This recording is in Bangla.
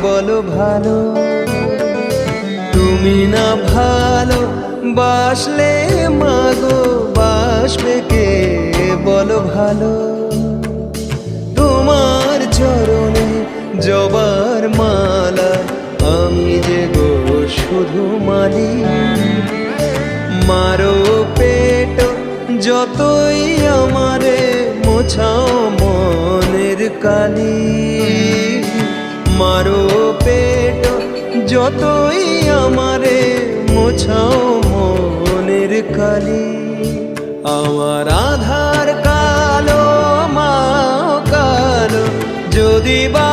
বলো ভালো, তুমি না ভালো বাসলে মাগো বাসবে কে বলো ভালো। তোমার চরণে জবার মালা আমি যে গো শুধু মালি, মারো পেট যতই আমারে মোছাও মনের কালি, মারো পেট যতই আমারে মোছাও মনের কালি। আমার আধার কালো মা কালো যদি বা